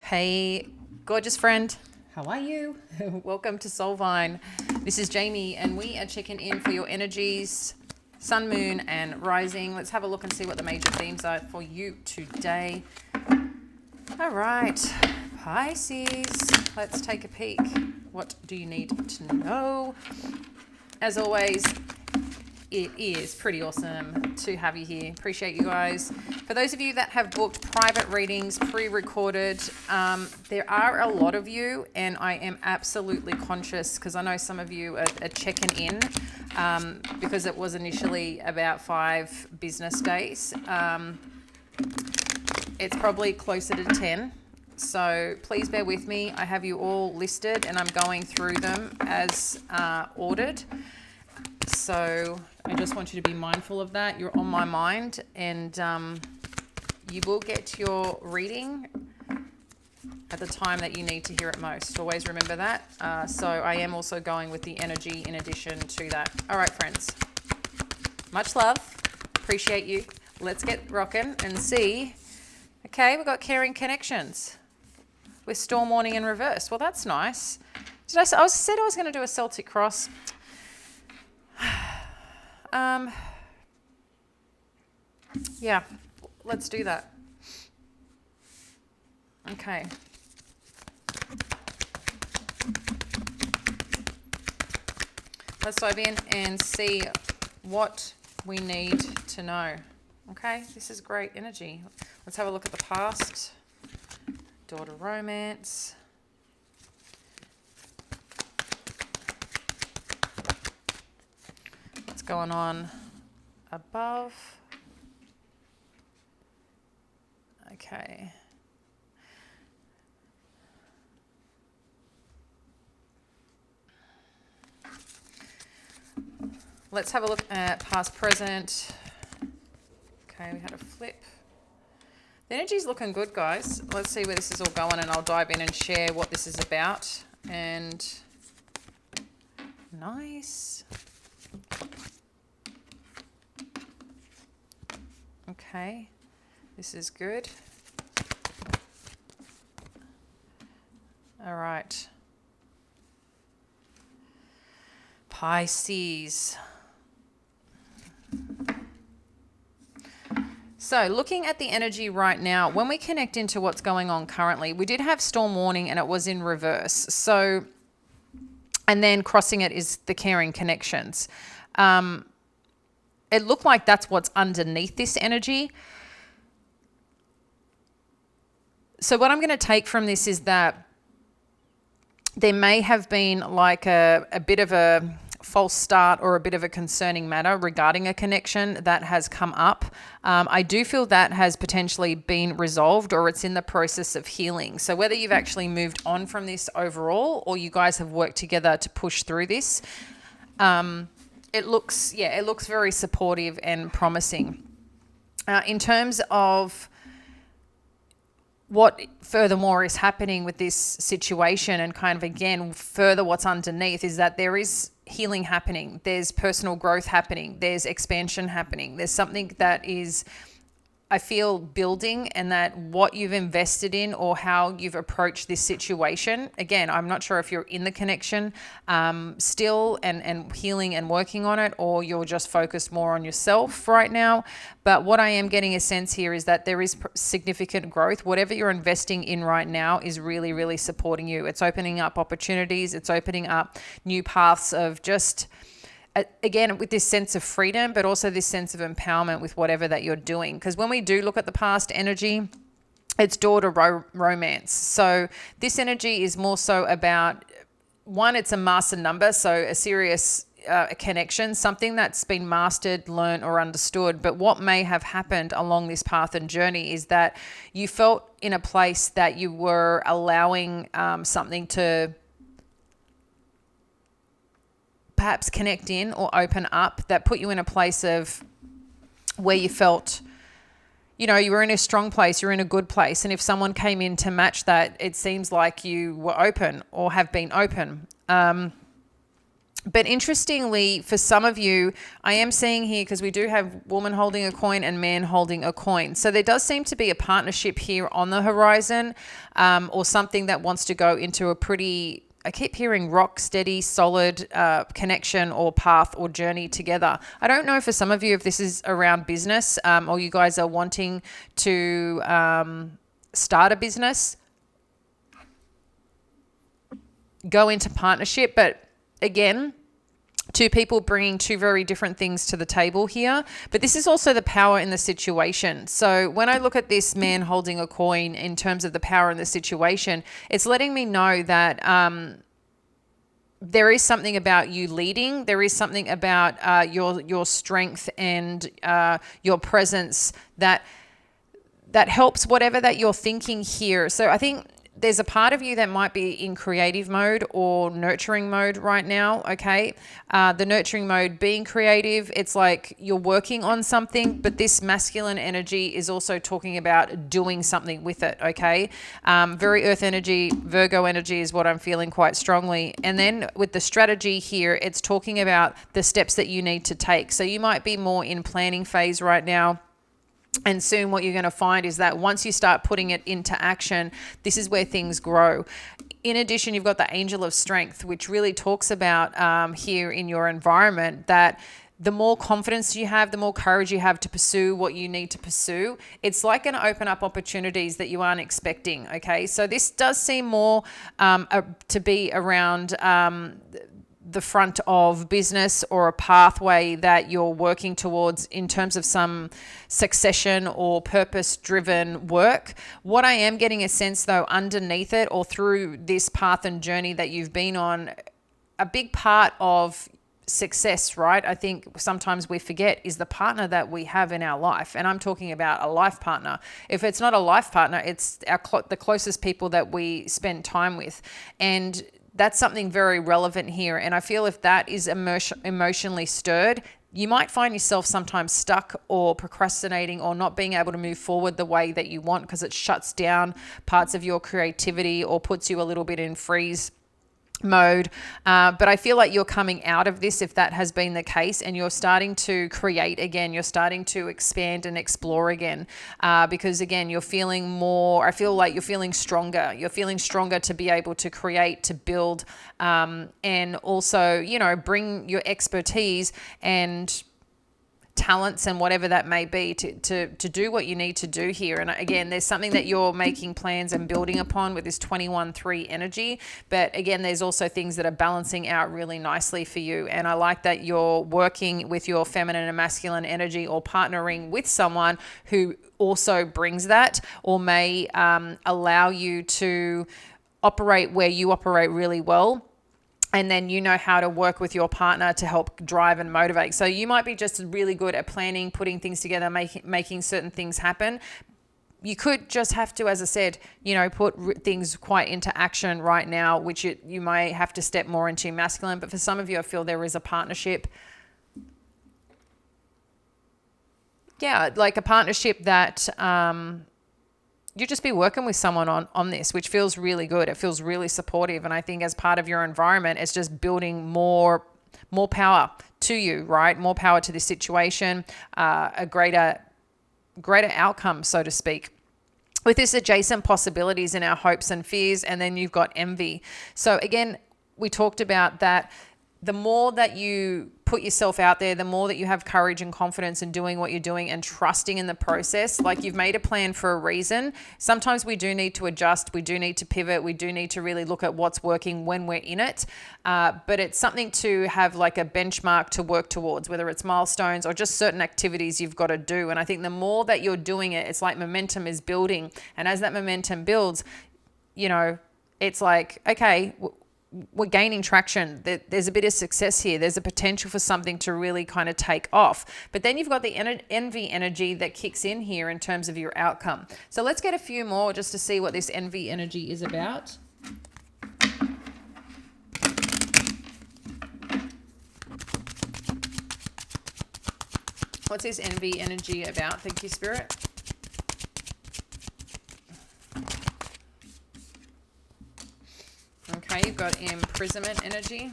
Hey, gorgeous friend. How are you? Welcome to Soulvine. This is Jamie, and we are checking in for your energies, sun, moon, and rising. Let's have a look and see what the major themes are for you today. All right, Pisces, let's take a peek. What do you need to know? As always, it is pretty awesome to have you here. Appreciate you guys. For those of you that have booked private readings, pre-recorded, there are a lot of you, and I am absolutely conscious because I know some of you are checking in because it was initially about 5 business days. It's probably closer to 10. So please bear with me. I have you all listed and I'm going through them as ordered. So I just want you to be mindful of that. You're on my mind, and you will get your reading at the time that you need to hear it most. Always remember that. So I am also going with the energy in addition to that. All right, friends. Much love. Appreciate you. Let's get rocking and see. Okay, we've got caring connections with storm warning in reverse. Well, that's nice. I said I was going to do a Celtic cross. Yeah, let's do that. Okay. Let's dive in and see what we need to know. Okay, this is great energy. Let's have a look at the past. Daughter romance. What's going on above? Okay. Let's have a look at past, present. Okay, we had a flip. The energy's looking good, guys. Let's see where this is all going, and I'll dive in and share what this is about. And nice. Okay, this is good. All right. Pisces. So looking at the energy right now, when we connect into what's going on currently, we did have storm warning and it was in reverse. So, and then crossing it is the caring connections. It looked like that's what's underneath this energy. So what I'm going to take from this is that there may have been like a bit of a false start or a bit of a concerning matter regarding a connection that has come up. I do feel that has potentially been resolved, or it's in the process of healing. So whether you've actually moved on from this overall or you guys have worked together to push through this, it looks very supportive and promising. In terms of what furthermore is happening with this situation, and kind of again further what's underneath, is that there is healing happening, there's personal growth happening, there's expansion happening, there's something that is, I feel, building, and that what you've invested in or how you've approached this situation, again, I'm not sure if you're in the connection still and healing and working on it, or you're just focused more on yourself right now. But what I am getting a sense here is that there is significant growth. Whatever you're investing in right now is really, really supporting you. It's opening up opportunities. It's opening up new paths of just, again, with this sense of freedom, but also this sense of empowerment with whatever that you're doing. Because when we do look at the past energy, it's daughter romance. So this energy is more so about, one, it's a master number, so a serious connection, something that's been mastered, learned, or understood. But what may have happened along this path and journey is that you felt in a place that you were allowing something to perhaps connect in or open up, that put you in a place of where you felt, you know, you were in a strong place, you're in a good place. And if someone came in to match that, it seems like you were open or have been open. But interestingly, for some of you, I am seeing here, because we do have woman holding a coin and man holding a coin. So there does seem to be a partnership here on the horizon, or something that wants to go into a pretty, I keep hearing rock steady, solid connection or path or journey together. I don't know for some of you if this is around business, or you guys are wanting to start a business, go into partnership. But again, two people bringing two very different things to the table here. But this is also the power in the situation. So when I look at this man holding a coin in terms of the power in the situation, it's letting me know that there is something about you leading. There is something about your strength and your presence that helps whatever that you're thinking here. So I think there's a part of you that might be in creative mode or nurturing mode right now, okay? The nurturing mode being creative, it's like you're working on something, but this masculine energy is also talking about doing something with it, okay? Very earth energy, Virgo energy is what I'm feeling quite strongly. And then with the strategy here, it's talking about the steps that you need to take. So you might be more in planning phase right now. And soon what you're going to find is that once you start putting it into action, this is where things grow. In addition, you've got the angel of strength, which really talks about here in your environment that the more confidence you have, the more courage you have to pursue what you need to pursue. It's like going to open up opportunities that you aren't expecting. Okay. So this does seem more to be around the front of business or a pathway that you're working towards in terms of some succession or purpose-driven work. What I am getting a sense though underneath it or through this path and journey that you've been on, a big part of success, right? I think sometimes we forget is the partner that we have in our life. And I'm talking about a life partner. If it's not a life partner, it's the closest people that we spend time with. And that's something very relevant here. And I feel if that is emotionally stirred, you might find yourself sometimes stuck or procrastinating or not being able to move forward the way that you want because it shuts down parts of your creativity or puts you a little bit in freeze mode. But I feel like you're coming out of this if that has been the case and you're starting to create again, you're starting to expand and explore again because again, you're feeling more, I feel like you're feeling stronger. You're feeling stronger to be able to create, to build and also, you know, bring your expertise and talents and whatever that may be to do what you need to do here. And again, there's something that you're making plans and building upon with this 21-3 energy. But again, there's also things that are balancing out really nicely for you. And I like that you're working with your feminine and masculine energy or partnering with someone who also brings that or may allow you to operate where you operate really well. And then you know how to work with your partner to help drive and motivate. So you might be just really good at planning, putting things together, making certain things happen. You could just have to, as I said, you know, put things quite into action right now, which you may have to step more into masculine. But for some of you, I feel there is a partnership. Yeah, like a partnership that you just be working with someone on this, which feels really good. It feels really supportive. And I think as part of your environment, it's just building more power to you, right? More power to this situation, a greater outcome, so to speak. With this adjacent possibilities in our hopes and fears, and then you've got envy. So again, we talked about that. The more that you put yourself out there, the more that you have courage and confidence in doing what you're doing and trusting in the process, like you've made a plan for a reason. Sometimes we do need to adjust. We do need to pivot. We do need to really look at what's working when we're in it. But it's something to have like a benchmark to work towards, whether it's milestones or just certain activities you've got to do. And I think the more that you're doing it, it's like momentum is building. And as that momentum builds, you know, it's like, okay, we're gaining traction. There's a bit of success here. There's a potential for something to really kind of take off. But then you've got the envy energy that kicks in here in terms of your outcome. So let's get a few more just to see what this envy energy is about. What's this envy energy about? Thank you, Spirit. Okay, you've got imprisonment energy.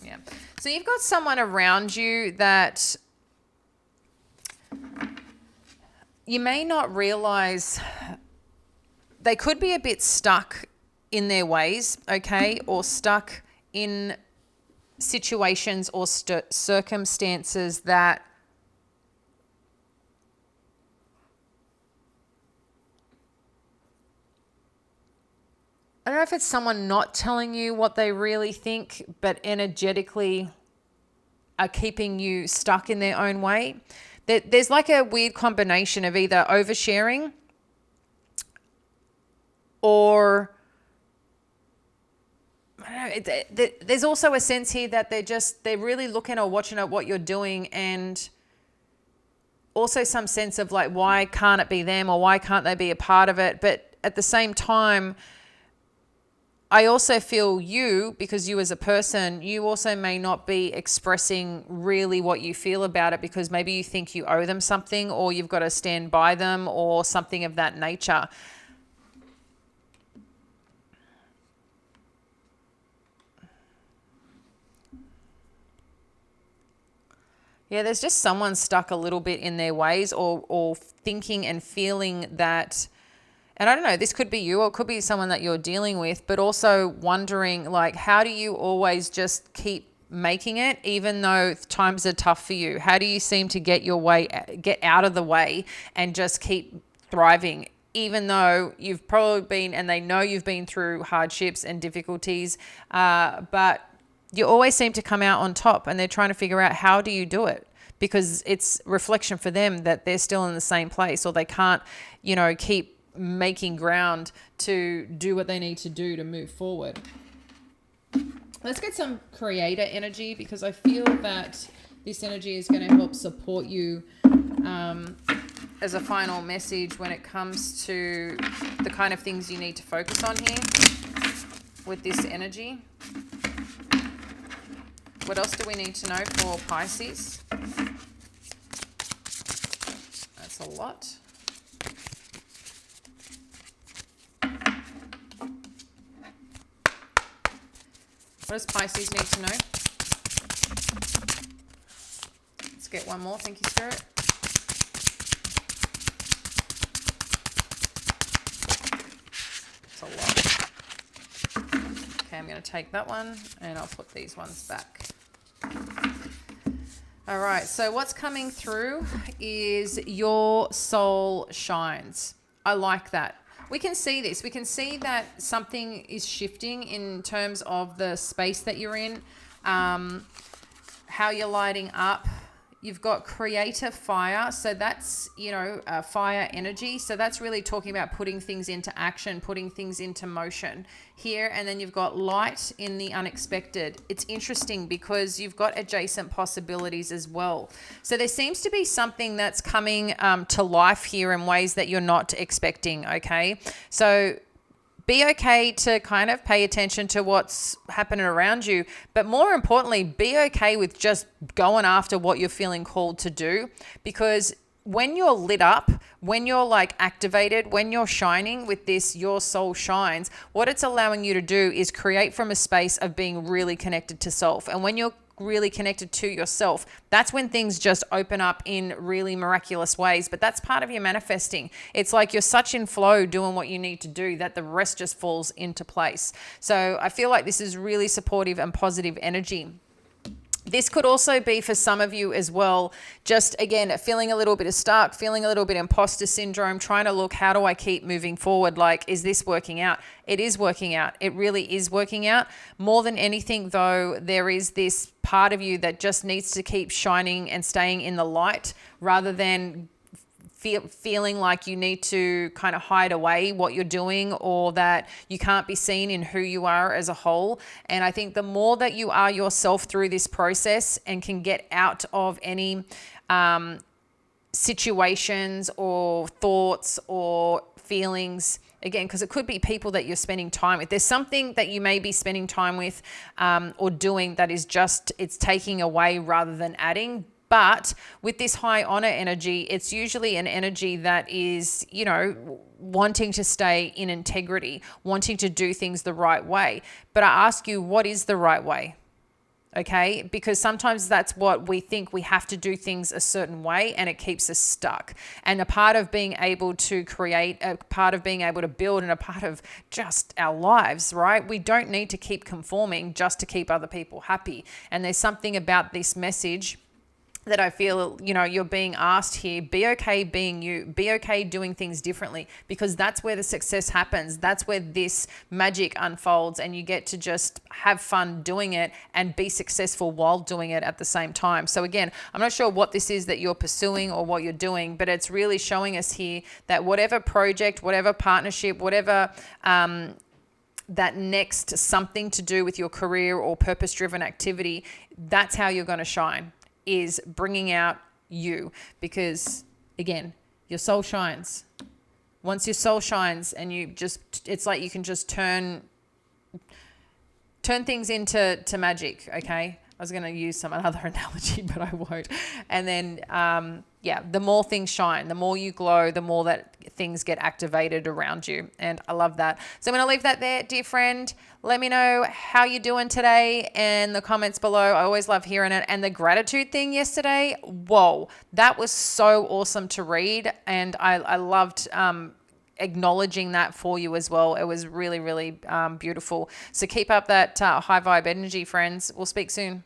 Yeah. So you've got someone around you that you may not realize they could be a bit stuck in their ways, okay, or stuck in situations or circumstances that I don't know if it's someone not telling you what they really think, but energetically are keeping you stuck in their own way. There's like a weird combination of either oversharing or I don't know, there's also a sense here that they're really looking or watching at what you're doing, and also some sense of like, why can't it be them, or why can't they be a part of it? But at the same time, I also feel you, because you as a person, you also may not be expressing really what you feel about it, because maybe you think you owe them something, or you've got to stand by them, or something of that nature. Yeah, there's just someone stuck a little bit in their ways, or thinking and feeling that, and I don't know, this could be you or it could be someone that you're dealing with, but also wondering like, how do you always just keep making it even though times are tough for you? How do you seem to get out of the way and just keep thriving? Even though you've probably been, and they know you've been through hardships and difficulties, but you always seem to come out on top, and they're trying to figure out, how do you do it? Because it's reflection for them that they're still in the same place, or they can't, keep making ground to do what they need to do to move forward. Let's get some creator energy, because I feel that this energy is going to help support you as a final message when it comes to the kind of things you need to focus on here with this energy. What else do we need to know for Pisces? That's a lot. What does Pisces need to know? Let's get one more. Thank you, Spirit. That's a lot. Okay, I'm going to take that one and I'll put these ones back. All right, so what's coming through is your soul shines. I like that. We can see this. We can see that something is shifting in terms of the space that you're in, how you're lighting up. You've got creative fire. So that's, fire energy. So that's really talking about putting things into action, putting things into motion here. And then you've got light in the unexpected. It's interesting because you've got adjacent possibilities as well. So there seems to be something that's coming to life here in ways that you're not expecting. Okay. So be okay to kind of pay attention to what's happening around you, but more importantly, be okay with just going after what you're feeling called to do, because when you're lit up, when you're like activated, when you're shining with this, your soul shines, what it's allowing you to do is create from a space of being really connected to self. And when you're really connected to yourself, that's when things just open up in really miraculous ways. But that's part of your manifesting. It's like you're such in flow doing what you need to do that the rest just falls into place. So I feel like this is really supportive and positive energy. This could also be for some of you as well, just again, feeling a little bit of stuck, feeling a little bit imposter syndrome, trying to look, how do I keep moving forward? Like, is this working out? It is working out. It really is working out. More than anything though, there is this part of you that just needs to keep shining and staying in the light rather than feeling like you need to kind of hide away what you're doing, or that you can't be seen in who you are as a whole. And I think the more that you are yourself through this process and can get out of any situations or thoughts or feelings, again, because it could be people that you're spending time with. There's something that you may be spending time with or doing that is just, it's taking away rather than adding. But with this high honor energy, it's usually an energy that is, wanting to stay in integrity, wanting to do things the right way. But I ask you, what is the right way? Okay, because sometimes that's what we think, we have to do things a certain way and it keeps us stuck. And a part of being able to create, a part of being able to build, and a part of just our lives, right? We don't need to keep conforming just to keep other people happy. And there's something about this message that I feel, you're being asked here, be okay being you, be okay doing things differently, because that's where the success happens. That's where this magic unfolds, and you get to just have fun doing it and be successful while doing it at the same time. So again, I'm not sure what this is that you're pursuing or what you're doing, but it's really showing us here that whatever project, whatever partnership, whatever, that next something to do with your career or purpose-driven activity, that's how you're going to shine, is bringing out you. Because again, your soul shines. Once your soul shines, and it's like you can just turn things into magic. Okay, I was going to use some other analogy, but I won't. And then the more things shine, the more you glow, the more that things get activated around you. And I love that. So I'm going to leave that there, dear friend. Let me know how you're doing today in the comments below. I always love hearing it. And the gratitude thing yesterday, whoa, that was so awesome to read. And I loved acknowledging that for you as well. It was really, really beautiful. So keep up that high vibe energy, friends. We'll speak soon.